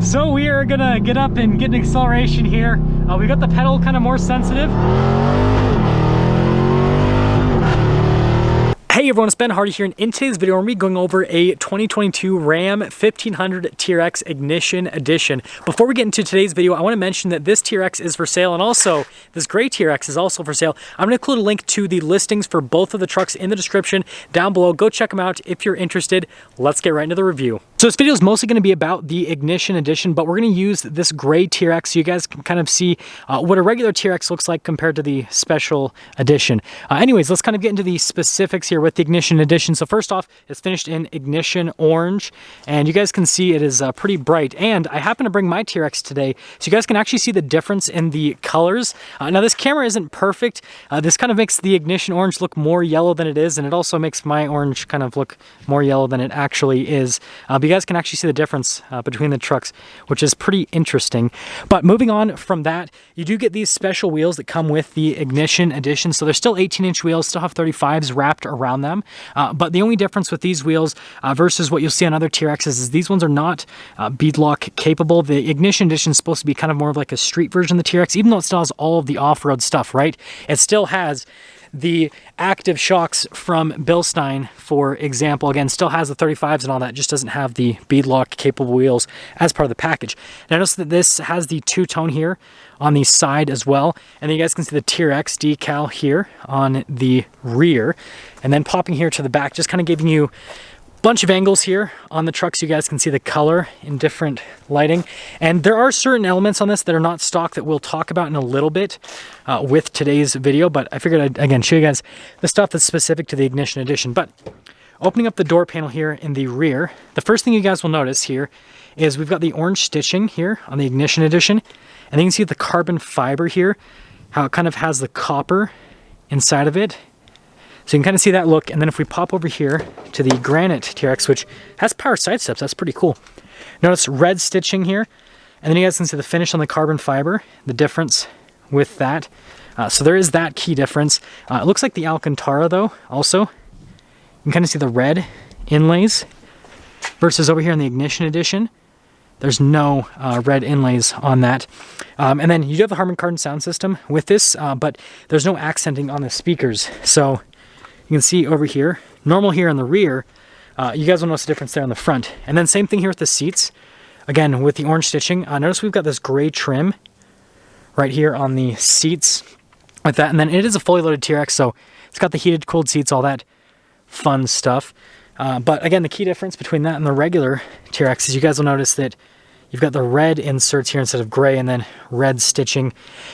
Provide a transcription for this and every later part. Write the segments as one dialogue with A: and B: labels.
A: So we are gonna get up and get an acceleration here. We got the pedal kind of more sensitive. Hey everyone, it's Ben Hardy here, and in today's video we're going to be going over a 2022 Ram 1500 TRX Ignition Edition. Before we get into today's video, I want to mention that this TRX is for sale, and also this gray TRX is also for sale. I'm going to include a link to the listings for both of the trucks in the description down below. Go check them out if you're interested. Let's get right into the review. So this video is mostly going to be about the Ignition Edition, but we're going to use this gray TRX so you guys can kind of see what a regular TRX looks like compared to the Special Edition. Anyways, let's kind of get into the specifics here with the Ignition Edition. So first off, it's finished in Ignition Orange, and you guys can see it is pretty bright. And I happen to bring my TRX today, so you guys can actually see the difference in the colors. Now this camera isn't perfect. This kind of makes the Ignition Orange look more yellow than it is, and it also makes my orange kind of look more yellow than it actually is. But you guys can actually see the difference between the trucks, which is pretty interesting. But moving on from that, you do get these special wheels that come with the Ignition Edition. So they're still 18-inch wheels, still have 35s wrapped around them. But the only difference with these wheels versus what you'll see on other TRXs is these ones are not beadlock capable. The Ignition Edition is supposed to be kind of more of like a street version of the TRX, even though it still has all of the off-road stuff, right? It still has the active shocks from Bilstein, for example. Again, still has the 35s and all that, just doesn't have the beadlock capable wheels as part of the package. Now notice that this has the two-tone here on the side as well, and then you guys can see the TRX decal here on the rear, and then popping here to the back, just kind of giving you bunch of angles here on the truck so you guys can see the color in different lighting. And there are certain elements on this that are not stock that we'll talk about in a little bit with today's video, but I figured I'd again show you guys the stuff that's specific to the Ignition Edition. But opening up the door panel here in the rear, the first thing you guys will notice here is we've got the orange stitching here on the Ignition Edition, and then you can see the carbon fiber here, how it kind of has the copper inside of it. So you can kind of see that look. And then if we pop over here to the Granite TRX, which has power side steps, that's pretty cool. Notice red stitching here. And then you guys can see the finish on the carbon fiber, the difference with that. So there is that key difference. It looks like the Alcantara though, also. You can kind of see the red inlays versus over here in the Ignition Edition. There's no red inlays on that. And then you do have the Harman Kardon sound system with this, but there's no accenting on the speakers. So you can see over here, normal here in the rear, you guys will notice the difference there on the front. And then same thing here with the seats. Again, with the orange stitching, notice we've got this gray trim right here on the seats with that. And then it is a fully loaded TRX, so it's got the heated, cooled seats, all that fun stuff. But again, the key difference between that and the regular TRX is you guys will notice that you've got the red inserts here instead of gray, and then red stitching.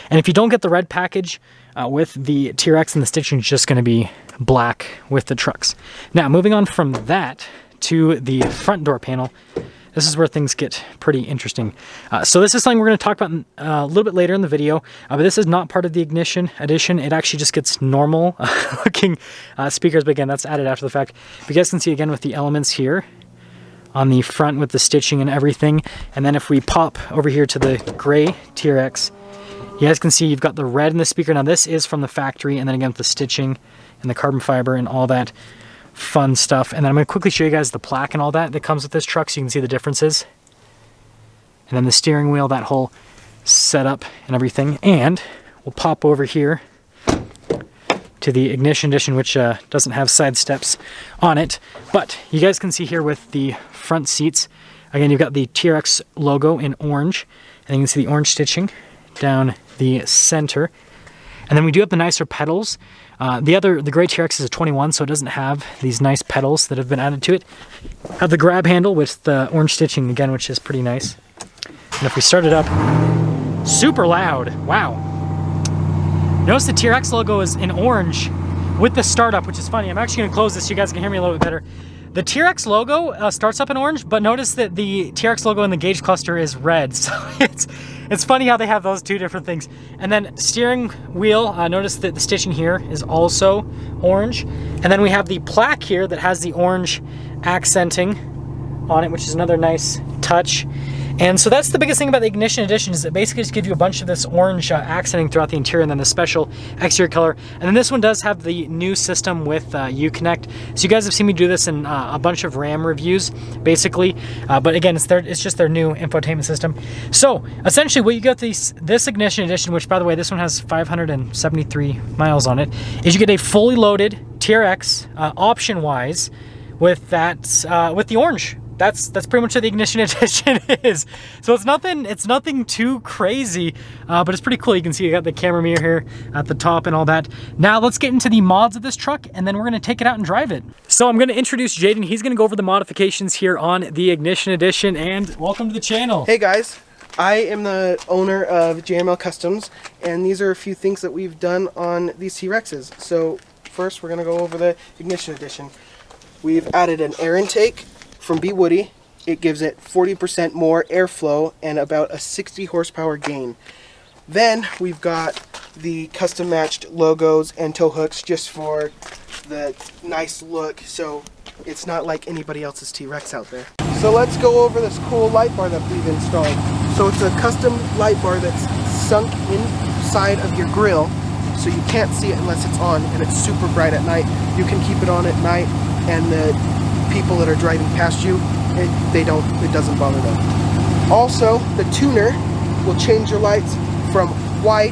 A: And if you don't get the red package with the TRX, and the stitching is just going to be black with the trucks. Now, moving on from that to the front door panel, this is where things get pretty interesting. So this is something we're going to talk about a little bit later in the video, but this is not part of the Ignition Edition. It actually just gets normal looking speakers, but again, that's added after the fact. But you guys can see again with the elements here on the front with the stitching and everything. And then if we pop over here to the gray TRX, you guys can see you've got the red in the speaker. Now this is from the factory, and then again with the stitching and the carbon fiber and all that fun stuff. And then I'm going to quickly show you guys the plaque and all that comes with this truck so you can see the differences. And then the steering wheel, that whole setup and everything. And we'll pop over here to the Ignition Edition, which doesn't have side steps on it. But you guys can see here with the front seats, again, you've got the TRX logo in orange, and you can see the orange stitching down the center. And then we do have the nicer pedals. The gray TRX is a 21, so it doesn't have these nice pedals that have been added to it. Have the grab handle with the orange stitching again, which is pretty nice. And if we start it up, super loud, wow. Notice the TRX logo is in orange with the startup, which is funny. I'm actually gonna close this so you guys can hear me a little bit better. The TRX logo starts up in orange, but notice that the TRX logo in the gauge cluster is red. So it's funny how they have those two different things. And then steering wheel, notice that the stitching here is also orange. And then we have the plaque here that has the orange accenting on it, which is another nice touch. And so that's the biggest thing about the Ignition Edition, is it basically just gives you a bunch of this orange accenting throughout the interior, and then the special exterior color. And then this one does have the new system with Uconnect. So you guys have seen me do this in a bunch of Ram reviews, basically. But again, it's just their new infotainment system. So essentially what you get this Ignition Edition, which by the way, this one has 573 miles on it, is you get a fully loaded TRX option-wise with that with the orange. That's pretty much what the Ignition Edition is. So it's nothing too crazy, but it's pretty cool. You can see you got the camera mirror here at the top and all that. Now let's get into the mods of this truck, and then we're gonna take it out and drive it. So I'm gonna introduce Jaden. He's gonna go over the modifications here on the Ignition Edition, and welcome to the channel.
B: Hey guys, I am the owner of JML Customs, and these are a few things that we've done on these T-Rexes. So first we're gonna go over the Ignition Edition. We've added an air intake from B. Woody. It gives it 40% more airflow and about a 60 horsepower gain. Then we've got the custom matched logos and tow hooks just for the nice look, so it's not like anybody else's T-Rex out there. So let's go over this cool light bar that we've installed. So it's a custom light bar that's sunk inside of your grille, so you can't see it unless it's on, and it's super bright at night. You can keep it on at night, and the people that are driving past you, it doesn't bother them. Also, the tuner will change your lights from white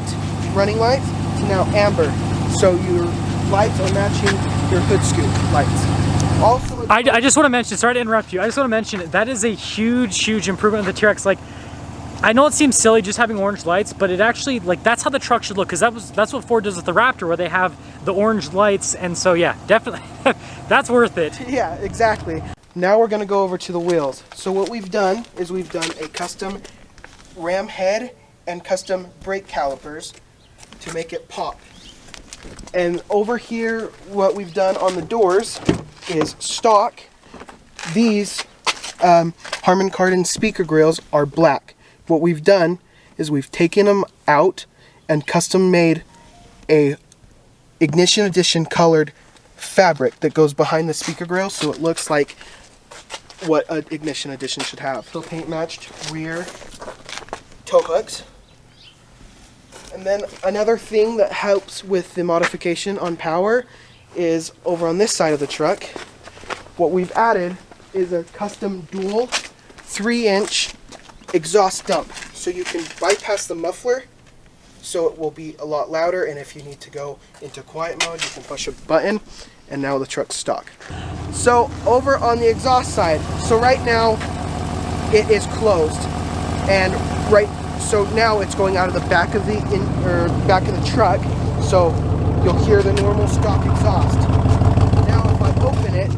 B: running lights to now amber, so your lights are matching your hood scoop lights. Also,
A: I just want to mention, sorry to interrupt you, I just want to mention that is a huge improvement of the TRX. Like, I know it seems silly just having orange lights, but it actually, like, that's how the truck should look, because that's what Ford does with the Raptor, where they have the orange lights. And so yeah, definitely that's worth it.
B: Yeah, exactly. Now we're going to go over to the wheels. So what we've done is we've done a custom ram head and custom brake calipers to make it pop. And over here, what we've done on the doors is stock. These Harman Kardon speaker grills are black. What we've done is we've taken them out and custom made a Ignition Edition colored fabric that goes behind the speaker grill, so it looks like what an Ignition Edition should have. So paint matched rear tow hooks. And then another thing that helps with the modification on power is over on this side of the truck. What we've added is a custom dual 3-inch exhaust dump, so you can bypass the muffler, so it will be a lot louder, and if you need to go into quiet mode, you can push a button, and now the truck's stock. So over on the exhaust side, so right now it is closed, and so now it's going out of the back of the back of the truck, so you'll hear the normal stock exhaust. Now if I open it,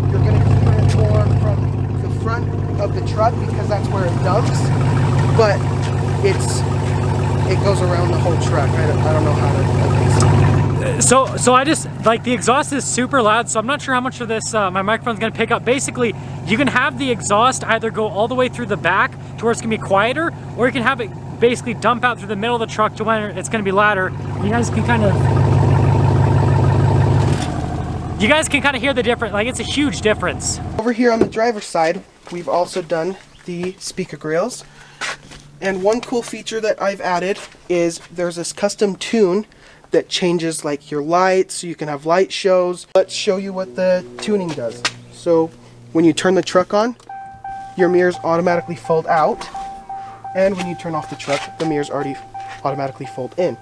B: you're going to hear it more from the front of the truck, because that's where it dumps, but it goes around the whole truck. I don't know how to
A: So I just, like, the exhaust is super loud, so I'm not sure how much of this my microphone's gonna pick up. Basically, you can have the exhaust either go all the way through the back to where it's gonna be quieter, or you can have it basically dump out through the middle of the truck to when it's gonna be louder. You guys can kind of hear the difference. Like, it's a huge difference.
B: Over here on the driver's side, we've also done the speaker grills. And one cool feature that I've added is there's this custom tune that changes like your lights, so you can have light shows. Let's show you what the tuning does. So when you turn the truck on, your mirrors automatically fold out. And when you turn off the truck, the mirrors already automatically fold in.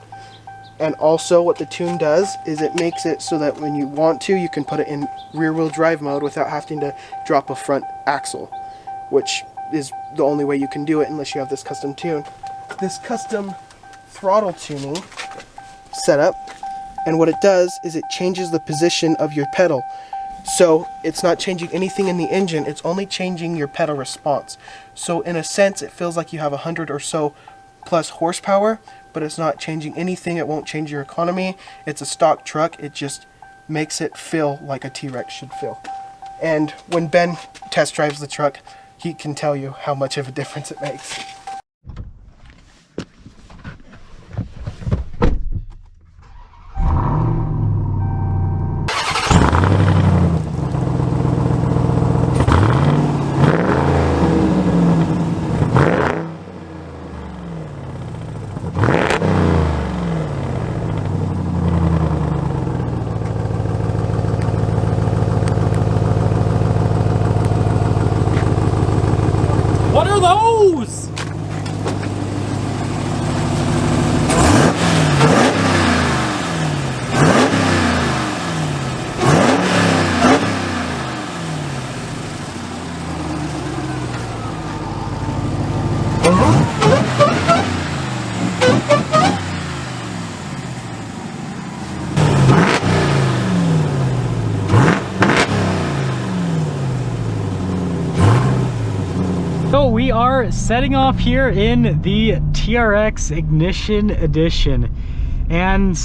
B: And also what the tune does is it makes it so that when you want to, you can put it in rear-wheel drive mode without having to drop a front axle, which is the only way you can do it unless you have this custom tune. This custom throttle tuning setup, and what it does is it changes the position of your pedal. So it's not changing anything in the engine, it's only changing your pedal response. So in a sense, it feels like you have 100 or so plus horsepower, but it's not changing anything. It won't change your economy. It's a stock truck. It just makes it feel like a T-Rex should feel. And when Ben test drives the truck, he can tell you how much of a difference it makes.
A: juice. So we are setting off here in the TRX Ignition Edition. And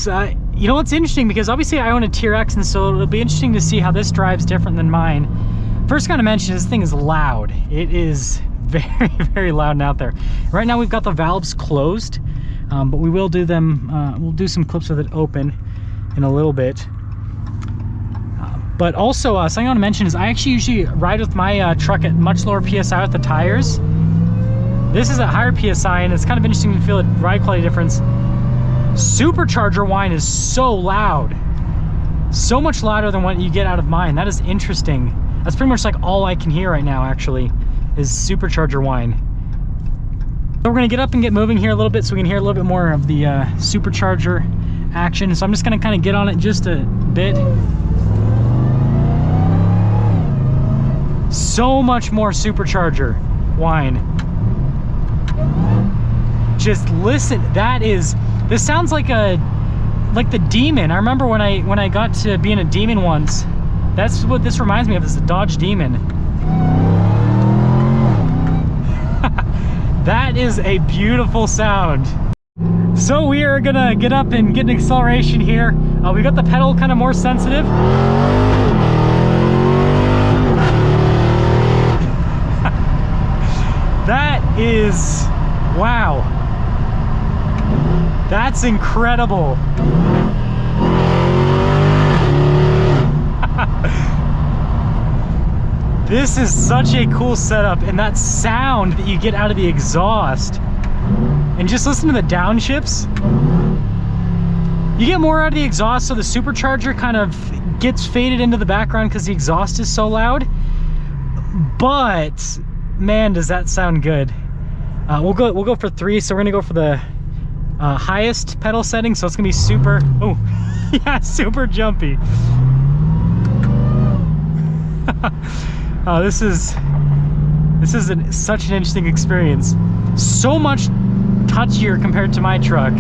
A: you know what's interesting, because obviously I own a TRX, and so it'll be interesting to see how this drives different than mine. First gotta mention, this thing is loud. It is very, very loud and out there. Right now we've got the valves closed, but we will do them, we'll do some clips with it open in a little bit. But also, something I want to mention is I actually usually ride with my truck at much lower PSI with the tires. This is at higher PSI, and it's kind of interesting to feel a ride quality difference. Supercharger whine is so loud. So much louder than what you get out of mine. That is interesting. That's pretty much like all I can hear right now, actually, is supercharger whine. So we're going to get up and get moving here a little bit so we can hear a little bit more of the supercharger action. So I'm just going to kind of get on it just a bit. So much more supercharger whine. Just listen. This sounds like the Demon. I remember when I got to be in a Demon once. That's what this reminds me of, is the Dodge Demon. That is a beautiful sound. So we are gonna get up and get an acceleration here. We got the pedal kind of more sensitive. That is, wow. That's incredible. This is such a cool setup, and that sound that you get out of the exhaust. And just listen to the downshifts. You get more out of the exhaust, so the supercharger kind of gets faded into the background because the exhaust is so loud. But man, does that sound good. We'll go for 3, so we're gonna go for the highest pedal setting, so it's gonna be super, oh yeah, super jumpy. This is such an interesting experience. So much touchier compared to my truck.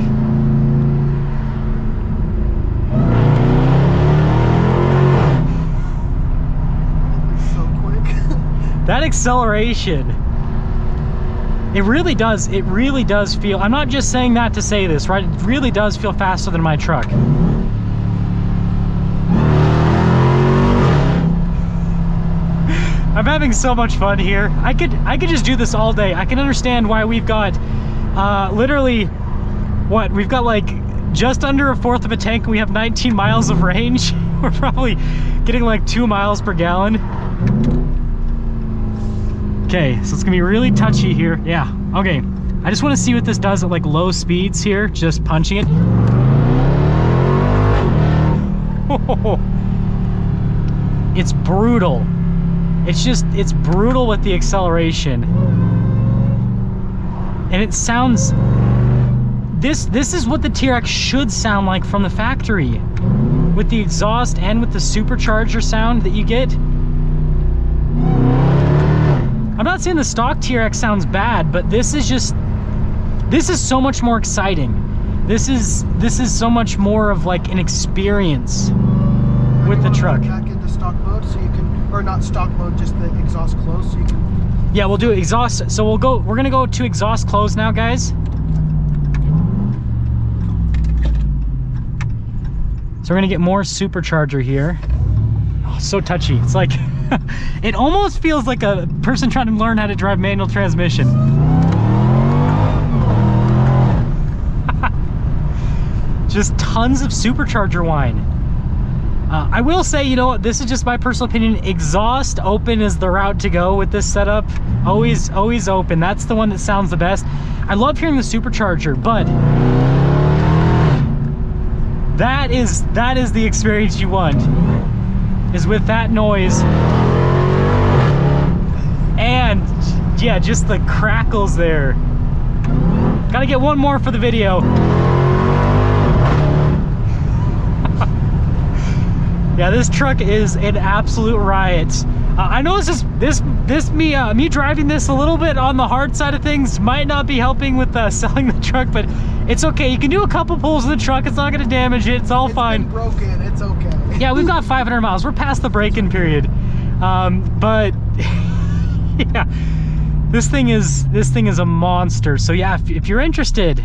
A: That acceleration, it really does feel, I'm not just saying that to say this, right? It really does feel faster than my truck. I'm having so much fun here. I could just do this all day. I can understand why we've got literally, what, we've got like just under 1/4 of a tank, and we have 19 miles of range. We're probably getting like 2 miles per gallon. Okay, so it's gonna be really touchy here. Yeah, okay. I just wanna see what this does at like low speeds here, just punching it. It's brutal. It's brutal with the acceleration. And it sounds, this is what the TRX should sound like from the factory. With the exhaust and with the supercharger sound that you get. I'm not saying the stock TRX sounds bad, but this is so much more exciting. This is so much more of like an experience with the truck.
B: Back into stock mode so you can, or not stock mode, just the exhaust closed so you can.
A: Yeah, we'll do exhaust. So we're gonna go to exhaust close now, guys. So we're gonna get more supercharger here. Oh, so touchy. It's like, it almost feels like a person trying to learn how to drive manual transmission. Just tons of supercharger whine. I will say, you know what, this is just my personal opinion, exhaust open is the route to go with this setup. Always open. That's the one that sounds the best. I love hearing the supercharger, but that is the experience you want, is with that noise. And yeah, just the crackles there. Gotta get one more for the video. Yeah, this truck is an absolute riot. I know it's just me driving this a little bit on the hard side of things might not be helping with selling the truck, but it's okay. You can do a couple pulls of the truck. It's not going to damage it. It's all fine.
B: It's been broken. It's okay.
A: Yeah, we've got 500 miles. We're past the break-in period. But yeah, this thing is a monster. So yeah, if you're interested,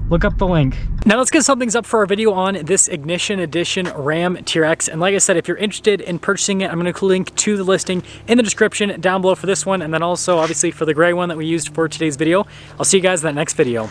A: look up the link. Now let's get some things up for our video on this Ignition Edition Ram TRX. And like I said, if you're interested in purchasing it, I'm going to link to the listing in the description down below for this one. And then also obviously for the gray one that we used for today's video. I'll see you guys in that next video.